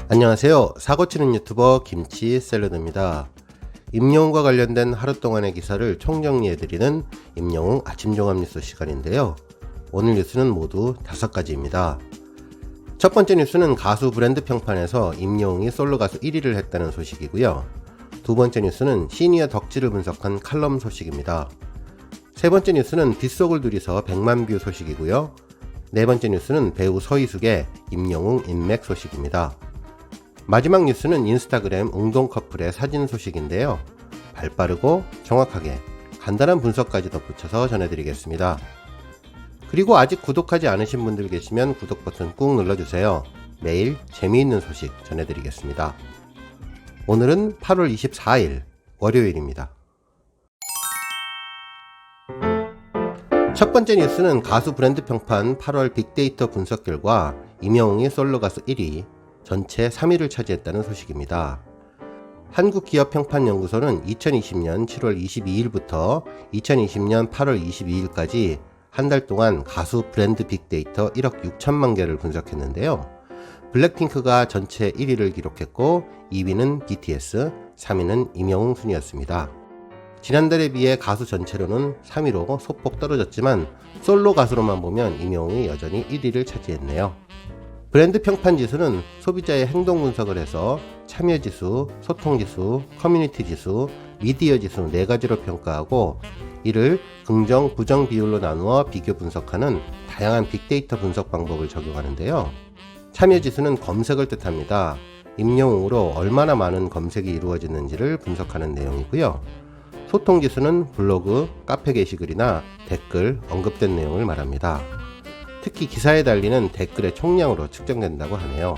안녕하세요. 사고치는 유튜버 김치샐러드입니다. 임영웅과 관련된 하루 동안의 기사를 총정리해드리는 임영웅 아침 종합 뉴스 시간인데요. 오늘 뉴스는 모두 5가지입니다. 첫 번째 뉴스는 가수 브랜드 평판에서 임영웅이 솔로 가수 1위를 했다는 소식이고요. 두 번째 뉴스는 시니어 덕질을 분석한 칼럼 소식입니다. 세 번째 뉴스는 빗속을 둘이서 100만 뷰 소식이고요. 네 번째 뉴스는 배우 서희숙의 임영웅 인맥 소식입니다. 마지막 뉴스는 인스타그램 웅동 커플의 사진 소식인데요. 발빠르고 정확하게 간단한 분석까지 덧붙여서 전해드리겠습니다. 그리고 아직 구독하지 않으신 분들 계시면 구독 버튼 꾹 눌러주세요. 매일 재미있는 소식 전해드리겠습니다. 오늘은 8월 24일 월요일입니다. 첫 번째 뉴스는 가수 브랜드 평판 8월 빅데이터 분석 결과 임영웅이 솔로 가수 1위, 전체 3위를 차지했다는 소식입니다. 한국기업평판연구소는 2020년 7월 22일부터 2020년 8월 22일까지 한 달 동안 가수 브랜드 빅데이터 1억 6천만 개를 분석했는데요. 블랙핑크가 전체 1위를 기록했고 2위는 BTS, 3위는 임영웅 순이었습니다. 지난달에 비해 가수 전체로는 3위로 소폭 떨어졌지만 솔로 가수로만 보면 임영웅이 여전히 1위를 차지했네요. 브랜드 평판 지수는 소비자의 행동 분석을 해서 참여 지수, 소통 지수, 커뮤니티 지수, 미디어 지수 4가지로 평가하고 이를 긍정, 부정 비율로 나누어 비교 분석하는 다양한 빅데이터 분석 방법을 적용하는데요. 참여 지수는 검색을 뜻합니다. 임영웅으로 얼마나 많은 검색이 이루어졌는지를 분석하는 내용이고요. 소통 지수는 블로그, 카페 게시글이나 댓글, 언급된 내용을 말합니다. 특히 기사에 달리는 댓글의 총량으로 측정된다고 하네요.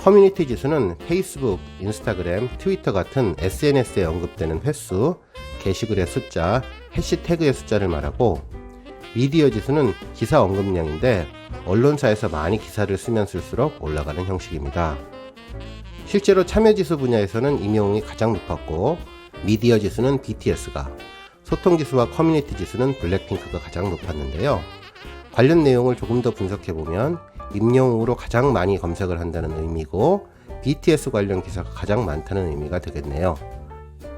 커뮤니티 지수는 페이스북, 인스타그램, 트위터 같은 SNS에 언급되는 횟수, 게시글의 숫자, 해시태그의 숫자를 말하고 미디어 지수는 기사 언급량인데 언론사에서 많이 기사를 쓰면 쓸수록 올라가는 형식입니다. 실제로 참여 지수 분야에서는 임영웅이 가장 높았고 미디어 지수는 BTS가, 소통 지수와 커뮤니티 지수는 블랙핑크가 가장 높았는데요. 관련 내용을 조금 더 분석해보면 임영웅으로 가장 많이 검색을 한다는 의미고 BTS 관련 기사가 가장 많다는 의미가 되겠네요.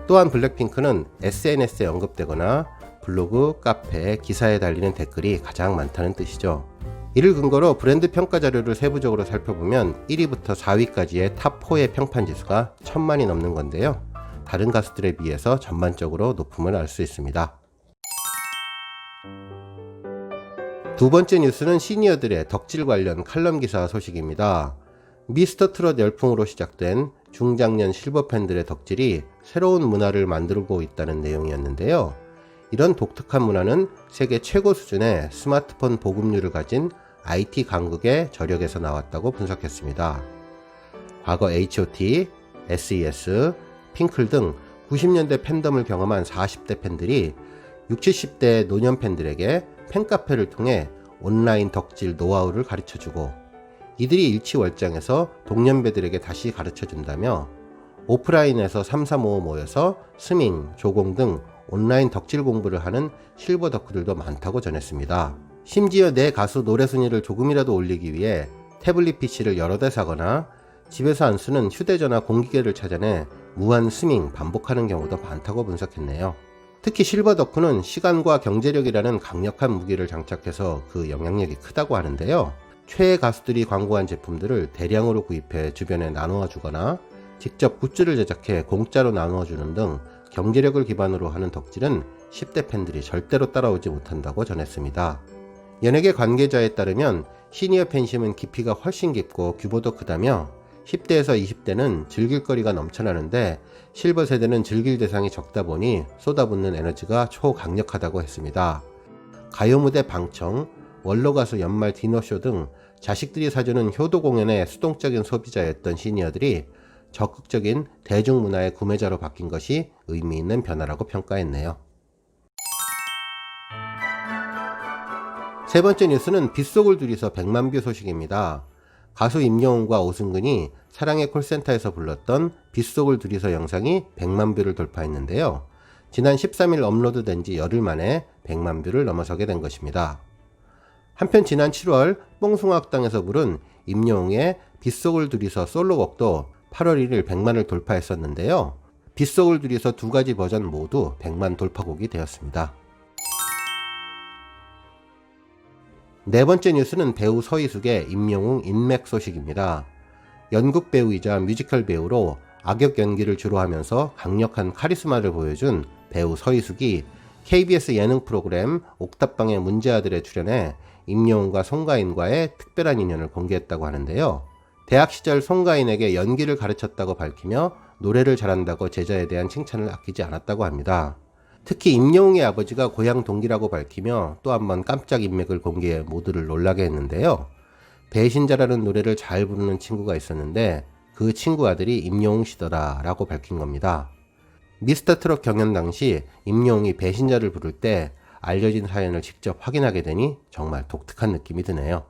또한 블랙핑크는 SNS에 언급되거나 블로그, 카페, 기사에 달리는 댓글이 가장 많다는 뜻이죠. 이를 근거로 브랜드 평가 자료를 세부적으로 살펴보면 1위부터 4위까지의 탑4의 평판 지수가 1000만이 넘는 건데요. 다른 가수들에 비해서 전반적으로 높음을 알 수 있습니다. 두 번째 뉴스는 시니어들의 덕질 관련 칼럼 기사 소식입니다. 미스터 트롯 열풍으로 시작된 중장년 실버 팬들의 덕질이 새로운 문화를 만들고 있다는 내용이었는데요. 이런 독특한 문화는 세계 최고 수준의 스마트폰 보급률을 가진 IT 강국의 저력에서 나왔다고 분석했습니다. 과거 H.O.T, S.E.S, 핑클 등 90년대 팬덤을 경험한 40대 팬들이 60, 70대 노년 팬들에게 팬카페를 통해 온라인 덕질 노하우를 가르쳐주고 이들이 일치월장해서 동년배들에게 다시 가르쳐준다며 오프라인에서 335 모여서 스밍, 조공 등 온라인 덕질 공부를 하는 실버 덕후들도 많다고 전했습니다. 심지어 내 가수 노래 순위를 조금이라도 올리기 위해 태블릿 PC를 여러 대 사거나 집에서 안 쓰는 휴대전화 공기계를 찾아내 무한 스밍 반복하는 경우도 많다고 분석했네요. 특히 실버 덕후는 시간과 경제력이라는 강력한 무기를 장착해서 그 영향력이 크다고 하는데요. 최애 가수들이 광고한 제품들을 대량으로 구입해 주변에 나누어 주거나 직접 굿즈를 제작해 공짜로 나누어 주는 등 경제력을 기반으로 하는 덕질은 10대 팬들이 절대로 따라오지 못한다고 전했습니다. 연예계 관계자에 따르면 시니어 팬심은 깊이가 훨씬 깊고 규모도 크다며 10대에서 20대는 즐길 거리가 넘쳐나는데 실버 세대는 즐길 대상이 적다 보니 쏟아붓는 에너지가 초강력하다고 했습니다. 가요 무대 방청, 원로 가수 연말 디너쇼 등 자식들이 사주는 효도 공연의 수동적인 소비자였던 시니어들이 적극적인 대중문화의 구매자로 바뀐 것이 의미 있는 변화라고 평가했네요. 세 번째 뉴스는 빗속을 둘이서 100만 뷰 소식입니다. 가수 임영웅과 오승근이 사랑의 콜센터에서 불렀던 빗속을 둘이서 영상이 100만 뷰를 돌파했는데요. 지난 13일 업로드된 지 열흘 만에 100만 뷰를 넘어서게 된 것입니다. 한편 지난 7월 뽕숭아학당에서 부른 임영웅의 빗속을 둘이서 솔로곡도 8월 1일 100만을 돌파했었는데요. 빗속을 둘이서 두 가지 버전 모두 100만 돌파곡이 되었습니다. 네 번째 뉴스는 배우 서희숙의 임영웅 인맥 소식입니다. 연극 배우이자 뮤지컬 배우로 악역 연기를 주로 하면서 강력한 카리스마를 보여준 배우 서희숙이 KBS 예능 프로그램 옥탑방의 문제아들에 출연해 임영웅과 송가인과의 특별한 인연을 공개했다고 하는데요. 대학 시절 송가인에게 연기를 가르쳤다고 밝히며 노래를 잘한다고 제자에 대한 칭찬을 아끼지 않았다고 합니다. 특히 임영웅의 아버지가 고향 동기라고 밝히며 또 한 번 깜짝 인맥을 공개해 모두를 놀라게 했는데요. 배신자라는 노래를 잘 부르는 친구가 있었는데 그 친구 아들이 임영웅 씨더라 라고 밝힌 겁니다. 미스터 트롯 경연 당시 임영웅이 배신자를 부를 때 알려진 사연을 직접 확인하게 되니 정말 독특한 느낌이 드네요.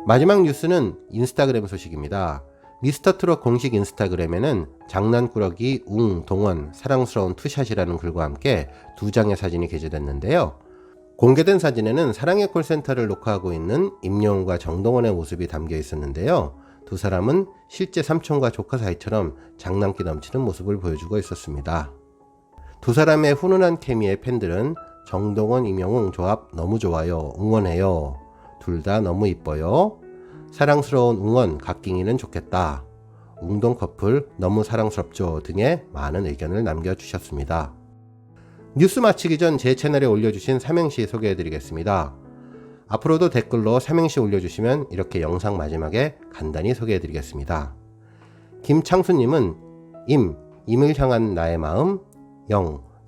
마지막 뉴스는 인스타그램 소식입니다. 미스터 트롯 공식 인스타그램에는 장난꾸러기 동원 사랑스러운 투샷이라는 글과 함께 두 장의 사진이 게재됐는데요. 공개된 사진에는 사랑의 콜센터를 녹화하고 있는 임영웅과 정동원의 모습이 담겨 있었는데요. 두 사람은 실제 삼촌과 조카 사이처럼 장난기 넘치는 모습을 보여주고 있었습니다. 두 사람의 훈훈한 케미에 팬들은 정동원, 임영웅 조합 너무 좋아요. 응원해요. 둘 다 너무 이뻐요. 사랑스러운 웅원, 갓깅이는 좋겠다. 웅동 커플 너무 사랑스럽죠 등의 많은 의견을 남겨주셨습니다. 뉴스 마치기 전 제 채널에 올려주신 삼행시 소개해드리겠습니다. 앞으로도 댓글로 삼행시 올려주시면 이렇게 영상 마지막에 간단히 소개해드리겠습니다. 김창수님은 임을 향한 나의 마음,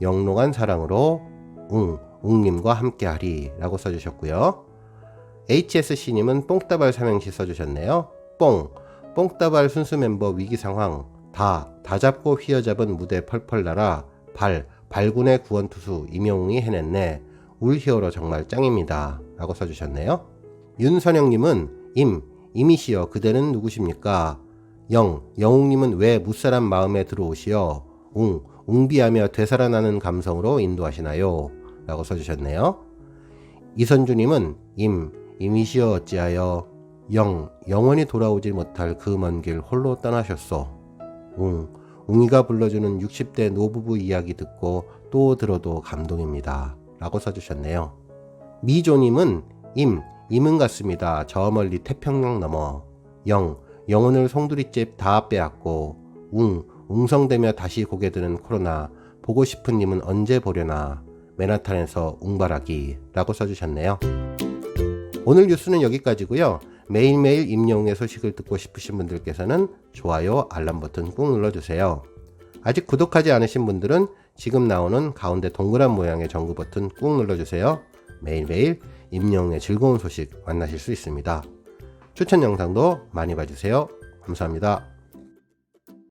영롱한 사랑으로 웅님과 함께하리 라고 써주셨고요. HSC님은 뽕따발 삼행시 써주셨네요. 뽕따발 순수 멤버 위기상황, 다 잡고 휘어잡은 무대 펄펄 날아, 발군의 구원투수 임영웅이 해냈네. 울 히어로 정말 짱입니다 라고 써주셨네요. 윤선영님은 임이시여 그대는 누구십니까? 영웅님은 왜 무사람 마음에 들어오시어? 웅비하며 되살아나는 감성으로 인도하시나요? 라고 써주셨네요. 이선주님은 임이시여 어찌하여 영원히 돌아오지 못할 그 먼 길 홀로 떠나셨소. 웅이가 불러주는 60대 노부부 이야기 듣고 또 들어도 감동입니다 라고 써주셨네요. 미조님은 임은 같습니다. 저 멀리 태평양 넘어. 영혼을 송두리째 다 빼앗고 웅성대며 다시 고개 드는 코로나 보고 싶은 님은 언제 보려나. 맨하탄에서 웅바라기 라고 써주셨네요. 오늘 뉴스는 여기까지고요. 매일매일 임영웅의 소식을 듣고 싶으신 분들께서는 좋아요, 알람 버튼 꾹 눌러주세요. 아직 구독하지 않으신 분들은 지금 나오는 가운데 동그란 모양의 전구 버튼 꾹 눌러주세요. 매일매일 임영웅의 즐거운 소식 만나실 수 있습니다. 추천 영상도 많이 봐주세요. 감사합니다.